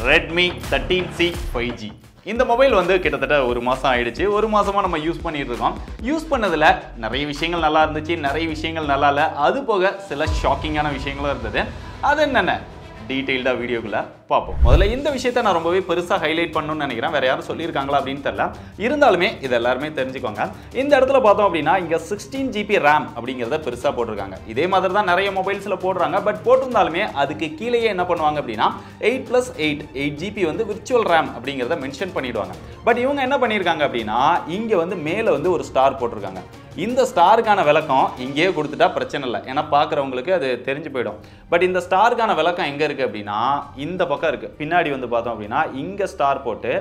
Redmi 13C 5G. இந்த mobile வந்து கிட்டத்தட்ட ஒரு மாசம் ஆயிடுச்சு. ஒரு மாசமா நம்ம யூஸ் பண்ணிட்டு இருக்கோம். யூஸ் பண்ணதுல நிறைய விஷயங்கள் நல்லா இருந்துச்சு, நிறைய விஷயங்கள் நல்லா இல்ல. அது போக சில ஷாக்கிங்கான விஷயங்களும் இருந்தது. அது என்னென்ன டீடைல்டா வீடியோக்குள்ள பாப்போம். முதல்ல இந்த விஷயத்தை நான் ரொம்பவே பெருசா ஹைலைட் பண்ணணும்னு நினைக்கிறேன். வேற யாரும் சொல்லியிருக்காங்களா அப்படின்னு தெரியல. இருந்தாலுமே இது எல்லாருமே தெரிஞ்சுக்கோங்க. இந்த இடத்துல பார்த்தோம் அப்படின்னா இங்க 16GB RAM அப்படிங்கறத பெருசா போட்டிருக்காங்க. இதே மாதிரி தான் நிறைய மொபைல்ஸ்ல போடுறாங்க. பட் போட்டிருந்தாலுமே அதுக்கு கீழேயே என்ன பண்ணுவாங்க அப்படின்னா 8+8 8GB வந்து விர்ச்சுவல் RAM அப்படிங்கறத மென்ஷன் பண்ணிடுவாங்க. பட் இவங்க என்ன பண்ணியிருக்காங்க அப்படின்னா இங்க வந்து மேல வந்து ஒரு ஸ்டார் போட்டிருக்காங்க. இந்த ஸ்டாருக்கான விளக்கம் இங்கேயே கொடுத்துட்டா பிரச்சனை இல்லை, ஏன்னா பார்க்குறவங்களுக்கு அது தெரிஞ்சு போயிடும். பட் இந்த ஸ்டாருக்கான விளக்கம் எங்கே இருக்குது அப்படின்னா இந்த பக்கம் இருக்குது. பின்னாடி வந்து பார்த்தோம் அப்படின்னா இங்கே ஸ்டார் போட்டு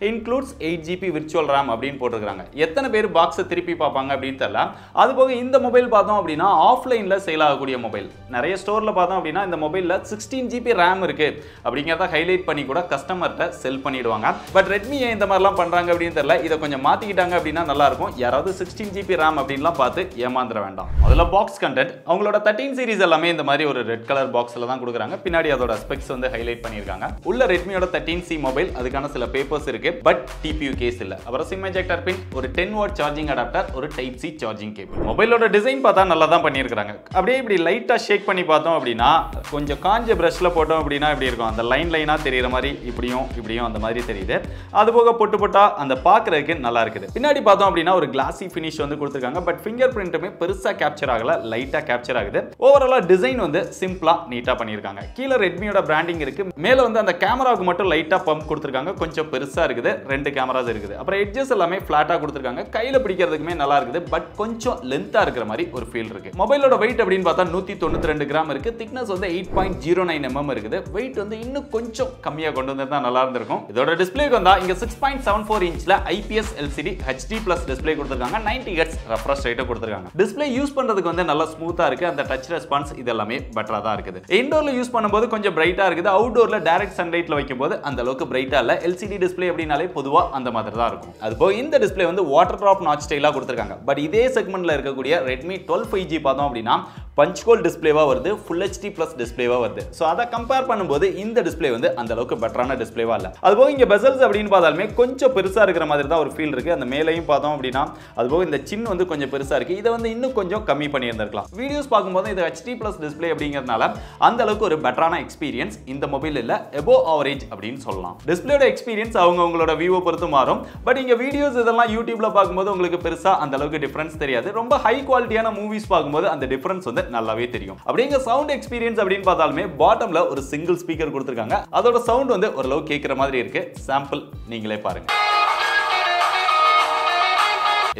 இன்க்ளூட்ஸ் 8GB விர்ச்சுவல் RAM அப்படின்னு போட்டிருக்காங்க. எத்தனை பேர் பாக்ஸை திருப்பி பார்ப்பாங்க அப்படின்னு தெரியல. அதுபோக இந்த மொபைல் பார்த்தோம் அப்படின்னா ஆஃப்லைனில் சேல் ஆகக்கூடிய மொபைல். நிறைய ஸ்டோரில் பார்த்தோம் அப்படின்னா இந்த மொபைலில் 16GB RAM இருக்குது அப்படிங்கிறத ஹைலைட் பண்ணி கூட கஸ்டமர்கிட்ட செல் பண்ணிடுவாங்க. பட் ரெட்மி ஏன் இந்த மாதிரிலாம் பண்ணுறாங்க அப்படின்னு தெரியல. இதை கொஞ்சம் மாற்றிக்கிட்டாங்க அப்படின்னா நல்லாயிருக்கும். யாராவது 16GB RAM அப்படின்லாம் பார்த்து ஏமாந்துட வேண்டாம். முதல்ல பாக்ஸ் கண்டென்ட். அவங்களோட 13 சீரிஸ் எல்லாமே இந்த மாதிரி ஒரு ரெட் கலர் பாக்ஸ்ல தான் கொடுக்குறாங்க. பின்னாடி அதோட ஸ்பெக்ஸ் வந்து ஹைலைட் பண்ணியிருக்காங்க. உள்ள ரெட்மியோட 13C மொபைல், அதுக்கான சில பேப்பர்ஸ் இருக்கு. பட் டிபியூ கேஸ் இல்ல. அப்புறம் சிம் எஜெக்டர் பின், ஒரு 10W சார்ஜிங் அடாப்டர், ஒரு டைப் சி சார்ஜிங் கேபிள். மொபைலோட டிசைன் பார்த்தா நல்லா தான் பண்ணியிருக்காங்க. அப்படியே இப்படி லைட்டா ஷேக் பண்ணி பார்த்தோம் அப்படின்னா கொஞ்சம் காஞ்ச பிரஷ்ல போட்டோம் அப்படின்னா இப்படி இருக்கும். அந்த லைனா தெரியுற மாதிரி இப்படியும் அந்த மாதிரி தெரியுது. அது போக பொட்டு பொட்டா அந்த பார்க்கறதுக்கு நல்லா இருக்குது. பின்னாடி பார்த்தோம் அப்படின்னா ஒரு கிளாசி ஃபினிஷ் வந்து கொடுத்திருக்காங்க. பட் ஃபிங்கர் பிரிண்ட்டுமே பெருசா கேப்சர் ஆகல, லைட்டா கேப்சர் ஆகுது. ஓவராலா டிசைன் வந்து சிம்பிளா நீட்டா பண்ணிருக்காங்க. கீழ ரெட்மியோட பிராண்டிங் இருக்கு. மேல வந்து அந்த கேமராவுக்கு மட்டும் லைட்டா பம்ப் கொடுத்திருக்காங்க. கொஞ்சம் பெருசா இருக்குது. ரெண்டு கேமராஸ் இருக்குது. அப்புறம் எட்ஜஸ் எல்லாமே ஃபிளாட்டா கொடுத்திருக்காங்க. கையில பிடிக்கிறதுக்குமே நல்லா இருக்குது. பட் கொஞ்சம் லென்த்தா இருக்கிற மாதிரி ஒரு ஃபீல் இருக்கு. மொபைலோட வெயிட் அப்படின்னு பார்த்தா 192 கிராம் இருக்கு. திக்னஸ் வந்து 8.09 mm இருக்குது. வெயிட் வந்து இன்னும் கொஞ்சம் கம்மியா கொண்டு வந்திருந்தா நல்லா இருந்திருக்கும். இதோட டிஸ்ப்ளேக்கு வந்தா இங்க 6.74 இன்ச்ல IPS LCD HD+ டிஸ்ப்ளே கொடுத்திருக்காங்க. 90Hz ரெஃப்ரெஷ் ரேட் கொடுத்திருக்காங்க. டிஸ்ப்ளே யூஸ் பண்றதுக்கு வந்து நல்லா ஸ்மூத்தா இருக்கு. அந்த டச் ரெஸ்பான்ஸ் இதெல்லாமே பெட்டரா தான் இருக்குது. இன்டோர்ல யூஸ் பண்ணும்போது கொஞ்சம் பிரைட்டா இருக்குது. அவுட்டோர்ல டைரக்ட் சன்லைட்ல வைக்கும்போது அந்த அளவுக்கு பிரைட்டா இல்ல. LCD டிஸ்ப்ளே அப்படினாலே பொதுவா அந்த மாதிரி தான் இருக்கும். அதுபோக இந்த டிஸ்ப்ளே வந்து வாட்டர் டிராப் நாட்ச் ஸ்டைலா கொடுத்திருக்காங்க. பட் இதே செக்மெண்ட்ல இருக்கக்கூடிய Redmi 12 5G பார்த்தோம் அப்படின்னா பஞ்ச் ஹோல் டிஸ்ப்ளேவா வருது, Full HD+ டிஸ்ப்ளேவா வருது. சோ அத கம்பேர் பண்ணும்போது இந்த டிஸ்ப்ளே வந்து அந்த அளவுக்கு பெட்டரான டிஸ்ப்ளேவா இல்ல. அதுபோக இங்க பெசல்ஸ் அப்படின்னு பார்த்தாலுமே கொஞ்சம் பெருசா இருக்கிற மாதிரி தான் ஒரு ஃபீல் இருக்கு. அந்த மேலையும் பார்த்தோம் அப்படின்னா அதுபோக இந்த சின் வந்து கொஞ்சம் பெருசா இருக்கு. இதை வந்து இன்னும் கொஞ்சம் கம்மி பண்ணியிருந்திருக்கலாம். வீடியோஸ் பார்க்கும்போது இது HD+ டிஸ்ப்ளே அப்படிங்கிறதுனால அந்த அளவுக்கு ஒரு பெட்டரான எக்ஸ்பீரியன்ஸ் இந்த மொபைல் இல்ல, எபோவ் ஆவரேஜ் அப்படின்னு சொல்லலாம். டிஸ்ப்ளேயோட எக்ஸ்பீரியன்ஸ் அவங்களோட வியூவை பொறுத்து மாறும். பட் இங்க வீடியோஸ் இதெல்லாம் யூடியூப்ல பார்க்கும்போது உங்களுக்கு பெருசா அந்த அளவுக்கு டிஃபரன்ஸ் தெரியாது. ரொம்ப ஹை குவாலிட்டியான மூவிஸ் பார்க்கும்போது அந்த டிஃபரன்ஸ் வந்து நல்லாவே தெரியும். அப்படிங்க சவுண்ட் எக்ஸ்பீரியன்ஸ் அப்படின்னு பார்த்தாலுமே பாட்டம்ல ஒரு சிங்கிள் ஸ்பீக்கர் கொடுத்திருக்காங்க. அதோட சவுண்ட் வந்து ஓரளவு கேட்கிற மாதிரி இருக்கு. சாம்பிள் நீங்களே பாருங்க.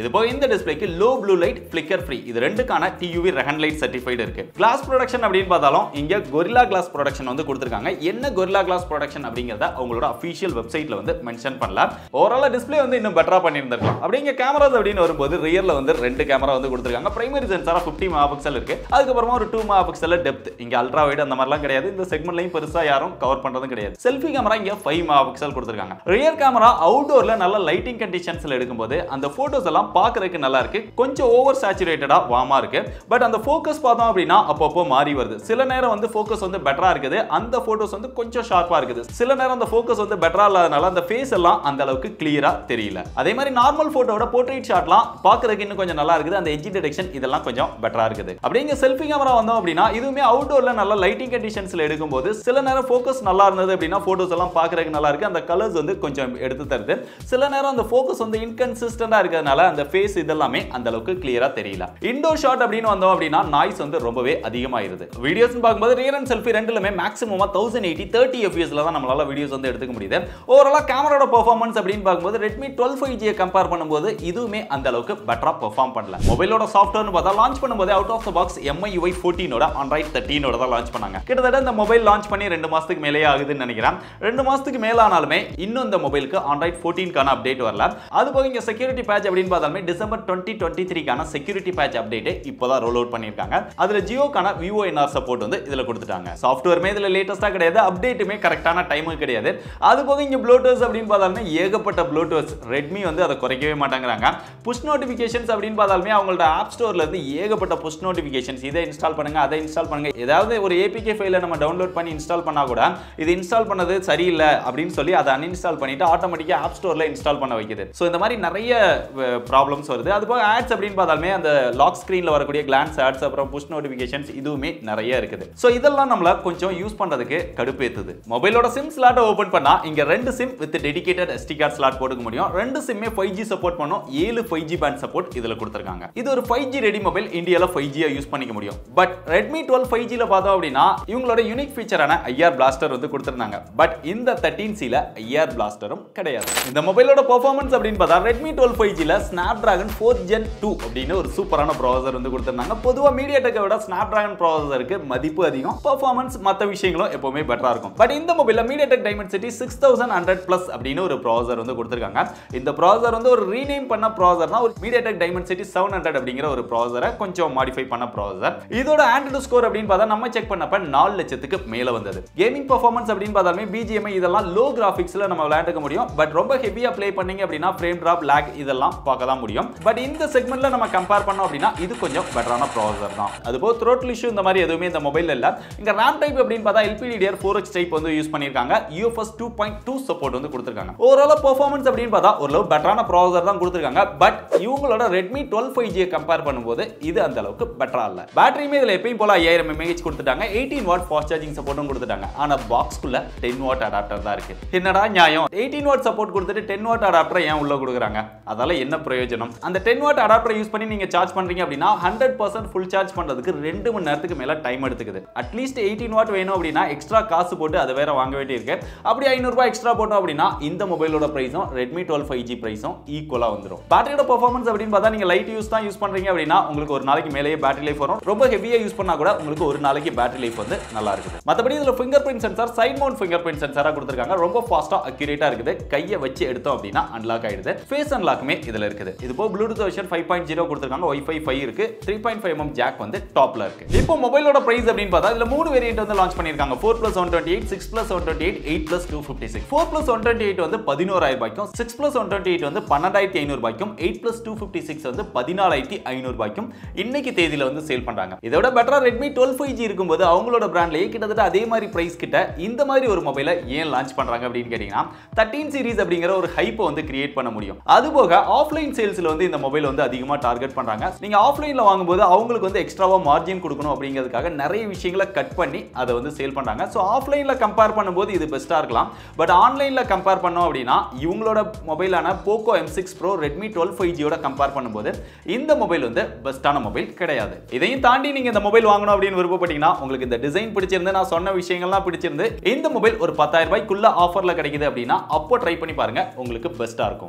இது போக இந்த டிஸ்ப்ளேக்கு low blue light, flicker free இது ரெண்டுக்கான TUV ரெகன் லைட் சர்டிஃபைட் இருக்கு. கிளாஸ் ப்ரொடக்ஷன் அப்படின்னு பார்த்தாலும் இங்க கொரில்லா கிளாஸ் ப்ரொடக்ஷன் வந்து கொடுத்திருக்காங்க. என்ன கொரில்லா கிளாஸ் ப்ரொடக்ஷன் அப்படிங்கறத அவங்களோட அபிஷியல் வெப்சைட்ல வந்து மென்ஷன் பண்ணல. ஓவராலா டிஸ்ப்ளே வந்து இன்னும் பெட்டரா பண்ணியிருந்திருக்கலாம். அப்படிங்க கேமராஸ் அப்படின்னு வரும்போது ரியர்ல வந்து ரெண்டு கேமரா வந்து கொடுத்திருக்காங்க. பிரைமரி சென்சாரா 50 மெகாபிக்சல் இருக்கு. அதுக்கப்புறமா ஒரு 2 மெகாபிக்சல் டெப்த். இங்க அல்ட்ரா வைட் அந்த மாதிரிலாம் கிடையாது. இந்த செக்மெண்ட்லயும் பெருசா யாரும் கவர் பண்றதும் கிடையாது. செல்ஃபி கேமரா இங்க 5 மெகாபிக்சல் கொடுத்திருக்காங்க. ரியர் கேமரா அவுட்டோர்ல நல்ல லைட்டிங் கண்டிஷன்ஸ்ல எடுக்கும்போது அந்த போட்டோஸ் எல்லாம் பார்க்கறதுக்கு நல்லா இருக்கு. கொஞ்சம் ஓவர் சேச்சுரேட்டடா வார்மா இருக்கு. பட் அந்த ஃபோக்கஸ் பார்த்தோம் அப்படின்னா அப்பப்போ மாறி வருது. சில நேரம் வந்து ஃபோக்கஸ் வந்து பெட்டரா இருக்குது. அந்த போட்டோஸ் வந்து கொஞ்சம் ஷார்ப்பா இருக்குது. சில நேரம் அந்த ஃபோக்கஸ் வந்து பெட்டரா இல்லாதனால அந்த ஃபேஸ் எல்லாம் அந்த அளவுக்கு கிளியரா தெரியல. அதே மாதிரி நார்மல் போட்டோட போர்ட்ரைட் ஷாட்லாம் பார்க்கறதுக்கு இன்னும் கொஞ்சம் நல்லா இருக்குது. அந்த எட்ஜ் டிடெக்ஷன் இதெல்லாம் கொஞ்சம் பெட்டரா இருக்குது. அப்படிங்க செல்ஃபி கேமரா வந்தோம் அப்படின்னா இதுவுமே அவுட்டோர்ல நல்ல லைட்டிங் கண்டிஷன்ஸ்ல எடுக்கும்போது சில நேரம் ஃபோக்கஸ் நல்லா இருந்தது அப்படின்னா போட்டோஸ் எல்லாம் பார்க்கறதுக்கு நல்லா இருக்கு. அந்த கலர்ஸ் வந்து கொஞ்சம் எடுத்து தருது. சில நேரம் அந்த ஃபோக்கஸ் வந்து இன்கன்சிஸ்டன்டா இருக்கிறதுனால அந்த ஃபேஸ் இதெல்லாமே அந்த அளவுக்கு கிளியரா தெரியல. இன்டோர் ஷாட் அப்படின்னு வந்தோம் அப்படின்னா நாய்ஸ் வந்து ரொம்பவே அதிகமாயிருது. வீடியோஸ் பார்க்கும்போது ரியர் அண்ட் செல்ஃபி ரெண்டுலமே மேக்ஸிமமா 1080 30 fps தான் நம்மளால வீடியோஸ் வந்து எடுத்துக்க முடியுது. ஓவராலா கேமராவோட பெர்ஃபார்மன்ஸ் அப்படின்னு பார்க்கும்போது Redmi 12 5G கம்பேர் பண்ணும்போது இதுவுமே அந்த அளவுக்கு பெட்டரா பெர்ஃபார்ம் பண்ணல. மொபைலோட சாஃப்ட்வேர்னு பார்த்தா லான்ச் பண்ணும்போது out of the box MIUI 14 ஓட Android 13 ஓட தான் லான்ச் பண்ணாங்க. கிட்டத்தட்ட இந்த மொபைல் லான்ச் பண்ணி 2 மாசத்துக்கு மேலே ஆகுதுன்னு நினைக்கிறேன். 2 மாசத்துக்கு மேல ஆனாலுமே இன்னும் இந்த மொபைலுக்கு Android 14 கான அப்டேட் வரல. அது போக இங்க செக்யூரிட்டி பேட்ச் அப்படின்னு பார்த்தாலுமே டிசம்பர் 2023க்கான செக்யூரிட்டி பேட்ச் அப்டேட் இப்போதான் ரோல் அவுட் பண்ணிருக்காங்க. அதுல ஜியோக்கான VoNR சப்போர்ட் வந்து இதுல கொடுத்துட்டாங்க. சாஃப்ட்வேர்மே இதுல லேட்டஸ்டா கிடையாது, அப்டேட்டுமே கரெக்டான டைமுக்கு கிடையாது. அது போக இங்க ப்ளூடூத் அப்படின்னு பார்த்தாலுமே ஏகப்பட்ட ப்ளூடூத். ரெட்மி வந்து அதை குறைக்கவே மாட்டாங்கறாங்க. புஷ் நோட்டிபிகேஷன்ஸ் அப்படின்னு பார்த்தாலுமே அவங்களோட ஆப் ஸ்டோர்ல இருந்து ஏகப்பட்ட புஷ் நோட்டிபிகேஷன்ஸ், இதை இன்ஸ்டால் பண்ணுங்க அதை இன்ஸ்டால் பண்ணுங்க, ஏதாவது ஒரு APK ஃபைலை நம்ம டவுன்லோட் பண்ணி இன்ஸ்டால் பண்ணா கூட இது இன்ஸ்டால் பண்ணது சரியில்லை அப்படின்னு சொல்லி அதை அன்இன்ஸ்டால் பண்ணிட்டு ஆட்டோமேட்டிக்கா ஆப் ஸ்டோர்ல இன்ஸ்டால் பண்ண வைக்குது. ஸோ இந்த மாதிரி நிறைய ப்ராப்ளம்ஸ் வருது. அது போக ஆட்ஸ் அப்படின்னு பார்த்தாலுமே அந்த லாக் ஸ்கிரீன்ல வரக்கூடிய கிளான்ஸ் ஆட்ஸ் அப்புறம் புஷ் நோட்டிபிகேஷன்ஸ் இதுவுமே நிறைய இருக்குது. ஸோ இதெல்லாம் நம்மள கொஞ்சம் யூஸ் பண்றதுக்கு கடுப்பேத்துது. மொபைலோட சிம் ஸ்லாட்டை ஓபன் பண்ணா இங்க 2 sim with dedicated SD card slot போட்டுக்க முடியும். 2 சிம்மே 5G சப்போர்ட் பண்ணும். 7 5G பேண்ட் சப்போர்ட் இதுல கொடுத்திருக்காங்க. இது ஒரு 5G ரெடி மொபைல், இந்தியால 5G யூஸ் பண்ணிக்க முடியும். பட் Redmi 12 5G ல பார்த்தோம் அப்படின்னா இவங்களோட யூனிக் ஃபீச்சரான IR பிளாஸ்டர் வந்து கொடுத்திருந்தாங்க. பட் இந்த 13C ல IR பிளாஸ்டரும் கிடையாது. இந்த மொபைலோட பெர்ஃபார்மன்ஸ் அப்படின்னு பார்த்தா Redmi 12 5G ல Snapdragon 4 Gen 2 அப்படின்னு ஒரு சூப்பரான ப்ராசஸர் வந்து கொடுத்திருந்தாங்க. பொதுவா MediaTek விட Snapdragon ப்ராசஸருக்கு மதிப்பு அதிகம், பெர்ஃபார்மன்ஸ் மத்த விஷயங்களும் எப்பவுமே பெட்டரா இருக்கும். பட் இந்த மொபைல்ல MediaTek Dimensity 6100 Plus அப்படின்னு ஒரு ப்ராசஸர் வந்து கொடுத்திருக்காங்க. இந்த ப்ராசஸர் வந்து ஒரு ரீநேம் பண்ண ப்ராசஸர் தான். ஒரு MediaTek Dimensity 700 அப்படிங்கிற ஒரு ப்ராசஸரை கொஞ்சம் மாடிஃபை பண்ண ப்ராசஸர். இதோட ஆண்ட்ராய்டு ஸ்கோர் அப்படின்னு பார்த்தா நம்ம செக் பண்ணப்ப 4 லட்சத்துக்கு மேல வந்தது. கேமிங் பெர்ஃபார்மன்ஸ் அப்படின்னு பார்த்தாலுமே BGMI இதெல்லாம் லோ கிராபிக்ஸ்ல நம்ம விளையாண்டுக்க முடியும். பட் ரொம்ப ஹெவியா ப்ளே பண்ணீங்க அப்படின்னா ஃப்ரேம் டிராப், லாக் இதெல்லாம் பார்க்க தான் முடியும். பட் இந்த செக்மெண்ட்ல நம்ம கம்பேர் பண்ணோம் அப்படின்னா இது கொஞ்சம் பெட்டரான ப்ராசஸர் தான். அதுபோல த்ரோட்டில் இஷ்யூ இந்த மாதிரி எதுவுமே இந்த மொபைல்ல இல்ல. இங்க RAM டைப் அப்படின்னு பார்த்தா LPDDR4X டைப் வந்து யூஸ் பண்ணிருக்காங்க. UFS 2.2 சப்போர்ட் வந்து கொடுத்திருக்காங்க. ஓவரால் பெர்ஃபார்மன்ஸ் அப்படின்னு பார்த்தா ஓரளவு பெட்டரான ப்ராசஸர் தான் கொடுத்திருக்காங்க. பட் இவங்களோட Redmi 12 5G கம்பேர் பண்ணும்போது இது அந்த அளவுக்கு பெட்டரா இல்ல. பேட்டரியுமே இதுல எப்பயும் போல 5000 mAh கொடுத்துட்டாங்க. 18 வாட் ஃபாஸ்ட் சார்ஜிங் சப்போர்ட்டும் கொடுத்துட்டாங்க. ஆனா பாக்ஸ்க்குள்ள 10 வாட் அடாப்டர் தான் இருக்கு. என்னடா நியாயம்? 18 வாட் சப்போர்ட் கொடுத்துட்டு 10 வாட் அடாப்டர் ஏன் உள்ள கொடுக்குறாங்க? அதால என்ன பிரயோஜனம்? அந்த 10 வாட் அடாப்டர் யூஸ் பண்ணி நீங்க சார்ஜ் பண்றீங்க அப்படின்னா 100% ஃபுல் சார்ஜ் பண்றதுக்கு 2 மணி நேரத்துக்கு மேல டைம் எடுத்துக்குது. அட்லீஸ்ட் 18 வாட் வேணும் அப்படின்னா எக்ஸ்ட்ரா காசு போட்டு அதை வேற வாங்க வேண்டியிருக்கு. அப்படி 500 ரூபாய் எக்ஸ்ட்ரா போட்டோம் அப்படின்னா இந்த மொபைலோட பிரைஸும் Redmi 12 5G பிரைஸும் ஈக்குவலா வந்துரும். பேட்டரியோட பெர்ஃபார்மன்ஸ் அப்படின்னு பார்த்தா நீங்க லைட் யூஸ் தான் யூஸ் பண்றீங்க அப்படின்னா உங்களுக்கு ஒரு நாளைக்கு மேலேயே பேட்டரி லைஃப் வரும். ரொம்ப ஹெவியா யூஸ் பண்ணா கூட உங்களுக்கு ஒரு நாளைக்கு பேட்டரி லைஃப் வந்து நல்லா இருக்குது. மத்தபடி இதுல fingerprint sensor, side mount fingerprint சென்சாரா கொடுத்திருக்காங்க. ரொம்ப ஃபாஸ்டா அக்யூரேட்டா இருக்குது. கையை வச்சு எடுத்தோம் அப்படின்னா அன்லாக் ஆயிடுது. ஃபேஸ் அன்லாக்குமே இதுல இருக்குது. இது போக ப்ளூடூத் வெர்ஷன் 5.0 கொடுத்திருக்காங்க. Wi-Fi 5 இருக்கு. 3.5mm ஜாக் வந்து டாப்ல இருக்கு. இப்போ மொபைலோட பிரைஸ் அப்படின்னு பார்த்தா இதுல 3 வேரியன்ட் வந்து லான்ச் பண்ணிருக்காங்க. 4+128, 6+128, 8+256. 4+128 வந்து 11000 ரூபாய்க்கும், 6+128 வந்து 12500 ரூபாய்க்கும், 8+256 வந்து 14500 ரூபாய்க்கும் இன்னைக்கு தேதியில வந்து சேல் பண்றாங்க. இதோட பெட்டரா Redmi 12 5G இருக்கும்போது அவங்களோட பிராண்ட்லயே கிட்டத்தட்ட அதே மாதிரி பிரைஸ் கிட்ட இந்த மாதிரி ஒரு மொபைலை ஏன் லான்ச் பண்றாங்க அப்படின்னு கேட்டீங்கன்னா 13 சீரிஸ் அப்படிங்கிற ஒரு ஹைப்பை வந்து கிரியேட் பண்ண முடியும். அதுபோக ஆஃப்லைன் சேல்ஸ்ல வந்து இந்த மொபைல் வந்து அதிகமா டார்கெட் பண்றாங்க. நீங்க ஆஃப்லைன்ல வாங்கும்போது அவங்களுக்கு வந்து எக்ஸ்ட்ராவா மார்ஜின் கொடுக்கணும் அப்படிங்கிறதுக்காக நிறைய விஷயங்களை கட் பண்ணி அதை வந்து சேல் பண்றாங்க. ஸோ ஆஃப்லைன்ல கம்பேர் பண்ணும்போது இது பெஸ்டா இருக்கலாம். பட் ஆன்லைன்ல கம்பேர் பண்ணோம் அப்படின்னா இவங்களோட மொபைலான Poco M6 Pro Redmi 12 5G யோட கம்பேர் பண்ணும்போது இந்த மொபைல் வந்து பெஸ்டான மொபைல் கிடையாது. இதையும் தாண்டி நீங்க இந்த மொபைல் வாங்கணும் அப்படின்னு விருப்பப்பட்டீங்கன்னா உங்களுக்கு இந்த டிசைன் பிடிச்சிருந்து நான் சொன்ன விஷயங்கள்லாம் பிடிச்சிருந்து இந்த மொபைல் ஒரு 10000 ரூபாய்க்குள்ள ஆஃபர்ல கிடைக்குது அப்படின்னா அப்போ ட்ரை பண்ணி பாருங்க, உங்களுக்கு பெஸ்டா இருக்கும்.